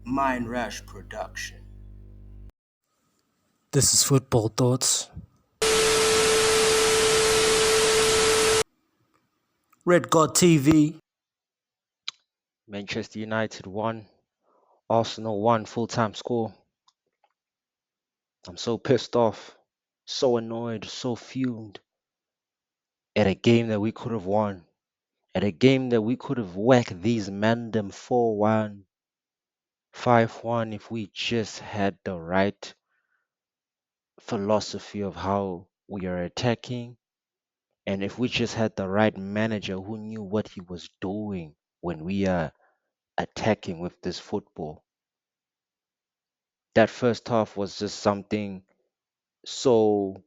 Mindrash production. This is Football Thoughts. Red God TV. Manchester United won. Arsenal won full time score. I'm so pissed off, so annoyed, so fumed at a game that we could have won, at a game that we could have whacked these mandem 4-1, 5-1 if we just had the right philosophy of how we are attacking and if we just had the right manager who knew what he was doing when we are attacking with this football. That first half was just something so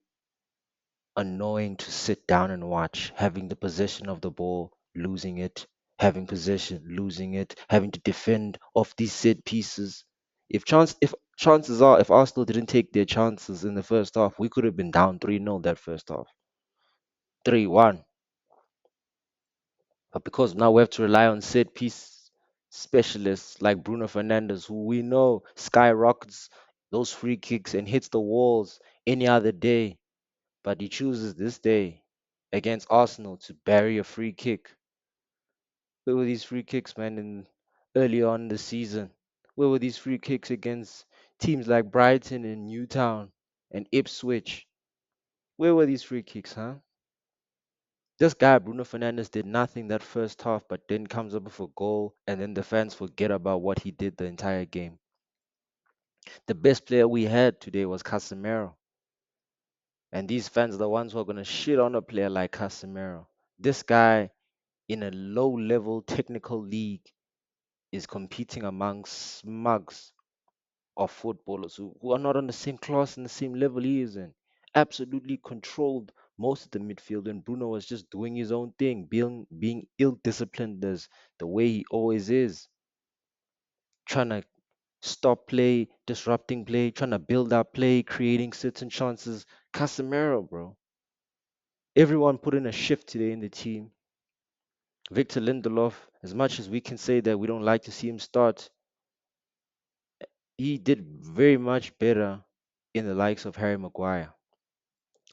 annoying to sit down and watch, having the possession of the ball, losing it, having possession, losing it, having to defend off these set pieces. If chances are if Arsenal didn't take their chances in the first half, we could have been down 3-0 that first half. 3-1. But because now we have to rely on set piece specialists like Bruno Fernandes, who we know skyrockets those free kicks and hits the walls any other day, but he chooses this day against Arsenal to bury a free kick. Where were these free kicks, man, in early on in the season? Where were these free kicks against teams like Brighton and Newtown and Ipswich? Where were these free kicks, huh? This guy, Bruno Fernandes, did nothing that first half, but then comes up with a goal, and then the fans forget about what he did the entire game. The best player we had today was Casemiro, and these fans are the ones who are going to shit on a player like Casemiro. This guy in a low level technical league is competing among smugs of footballers who are not on the same class and the same level he is in. Absolutely controlled most of the midfield, and Bruno was just doing his own thing, being ill disciplined as the way he always is, trying to stop play, disrupting play, trying to build up play, creating certain chances. Casemiro, bro. Everyone put in a shift today in the team. Victor Lindelof, as much as we can say that we don't like to see him start, he did very much better in the likes of Harry Maguire.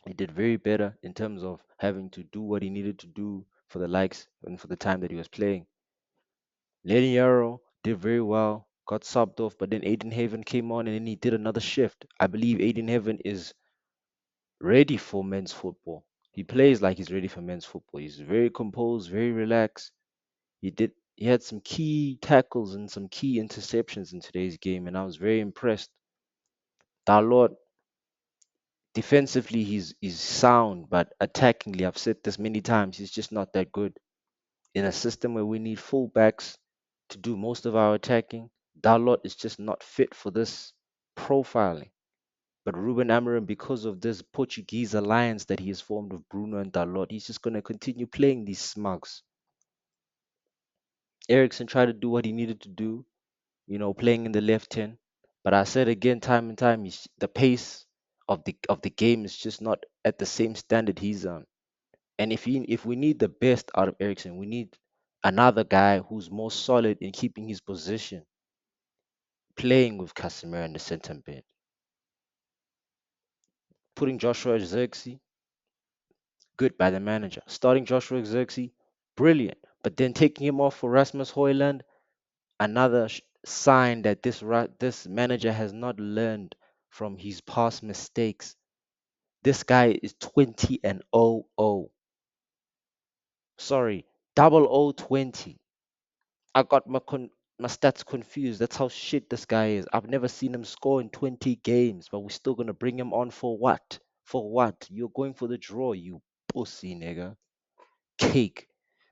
He did very better in terms of having to do what he needed to do for the likes and for the time that he was playing. Leniero did very well, got subbed off, but then Aiden Haven came on and then he did another shift. I believe Aiden Haven is ready for men's football. He plays like he's ready for men's football. He's very composed, very relaxed. He had some key tackles and some key interceptions in today's game, and I was very impressed. Dalot, defensively he's sound, but attackingly, I've said this many times, he's just not that good. In a system where we need fullbacks to do most of our attacking, Dalot is just not fit for this profiling. But Ruben Amorim, because of this Portuguese alliance that he has formed with Bruno and Dalot, he's just going to continue playing these smugs. Ericsson tried to do what he needed to do, playing in the left 10. But I said again, time and time, the pace of the game is just not at the same standard he's on. And if we need the best out of Ericsson, we need another guy who's more solid in keeping his position, playing with Casemiro in the center mid, putting Joshua Zirkzee, good by the manager. Starting Joshua Zirkzee, brilliant. But then taking him off for Rasmus Højlund, another sign that this manager has not learned from his past mistakes. This guy is 20 and 0-0. Sorry, 00-20. I got my stats confused. That's how shit this guy is. I've never seen him score in 20 games, but we're still gonna bring him on for what? For what? You're going for the draw, you pussy nigga. Cake.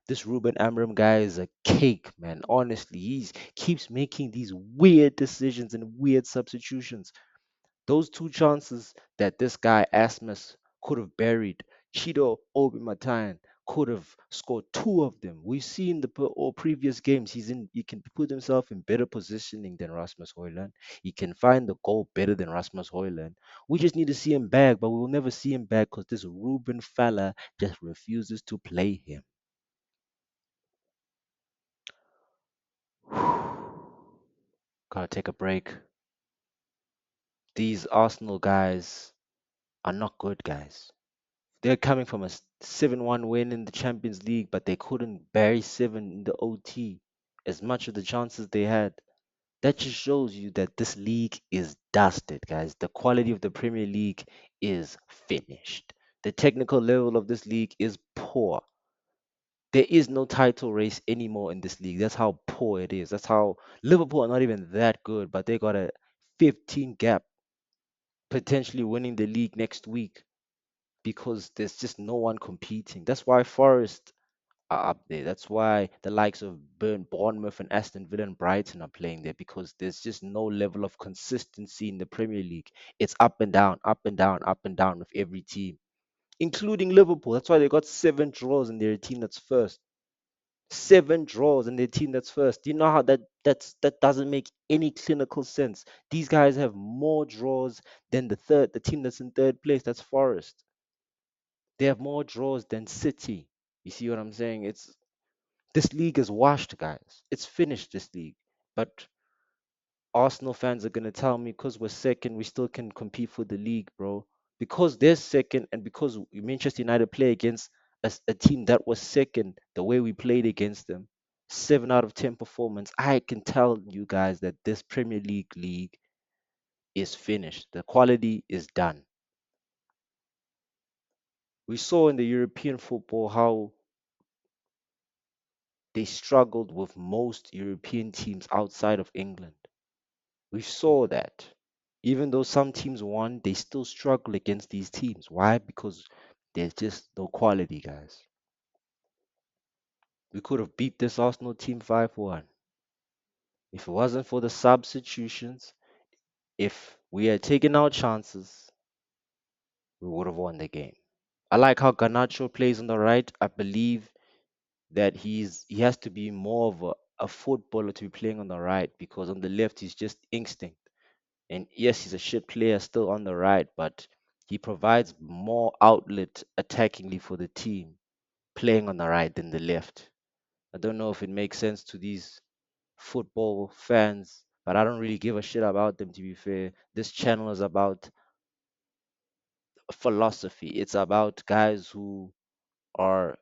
This Ruben Amram guy is a cake, man. Honestly, he keeps making these weird decisions and weird substitutions. Those two chances that this guy Asmus could have buried, Chido Obi Matan could have scored two of them. We've seen all previous games. He can put himself in better positioning than Rasmus Højlund. He can find the goal better than Rasmus Højlund. We just need to see him back, but we will never see him back because this Ruben fella just refuses to play him. Gotta take a break. These Arsenal guys are not good guys. They're coming from a 7-1 win in the Champions League, but they couldn't bury 7 in the OT. As much of the chances they had. That just shows you that this league is dusted, guys. The quality of the Premier League is finished. The technical level of this league is poor. There is no title race anymore in this league. That's how poor it is. That's how Liverpool are not even that good, but they got a 15 gap, potentially winning the league next week because there's just no one competing. That's why Forest are up there. That's why the likes of Bournemouth and Aston Villa and Brighton are playing there because there's just no level of consistency in the Premier League. It's up and down, up and down, up and down with every team, including Liverpool. That's why they got 7 draws in their team that's first. 7 draws in their team that's first. Do you know how that doesn't make any clinical sense? These guys have more draws than the team that's in third place. That's Forest. They have more draws than City. You see what I'm saying? It's This league is washed, guys. It's finished, this league. But Arsenal fans are going to tell me because we're second, we still can compete for the league, bro. Because they're second and because Manchester United play against a team that was second, the way we played against them, 7 out of 10 performance, I can tell you guys that this Premier League is finished. The quality is done. We saw in the European football how they struggled with most European teams outside of England. We saw that. Even though some teams won, they still struggle against these teams. Why? Because there's just no quality, guys. We could have beat this Arsenal team 5-1. If it wasn't for the substitutions, if we had taken our chances, we would have won the game. I like how Garnacho plays on the right. I believe that he has to be more of a footballer to be playing on the right because on the left he's just instinct. And yes, he's a shit player still on the right, but he provides more outlet attackingly for the team playing on the right than the left. I don't know if it makes sense to these football fans, but I don't really give a shit about them, to be fair. This channel is about philosophy, it's about guys who are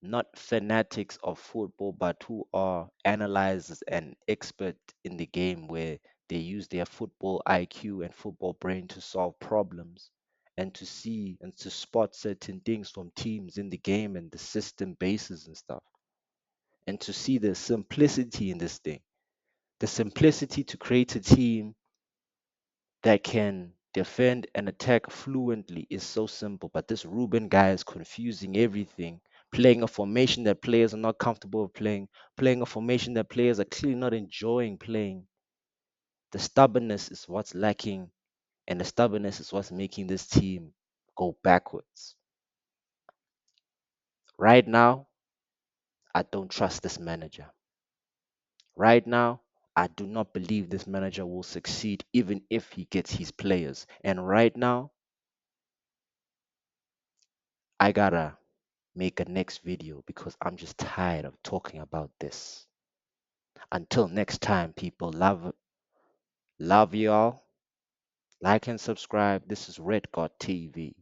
not fanatics of football, but who are analyzers and expert in the game where they use their football IQ and football brain to solve problems and to see and to spot certain things from teams in the game and the system bases and stuff. And to see the simplicity in this thing, the simplicity to create a team that can defend and attack fluently is so simple. But this Ruben guy is confusing everything, playing a formation that players are not comfortable with playing a formation that players are clearly not enjoying playing. The stubbornness is what's lacking, and the stubbornness is what's making this team go backwards. Right now, I don't trust this manager. Right now, I do not believe this manager will succeed even if he gets his players. And right now, I gotta make a next video because I'm just tired of talking about this. Until next time, people, love y'all. Like and subscribe. This is Red God TV.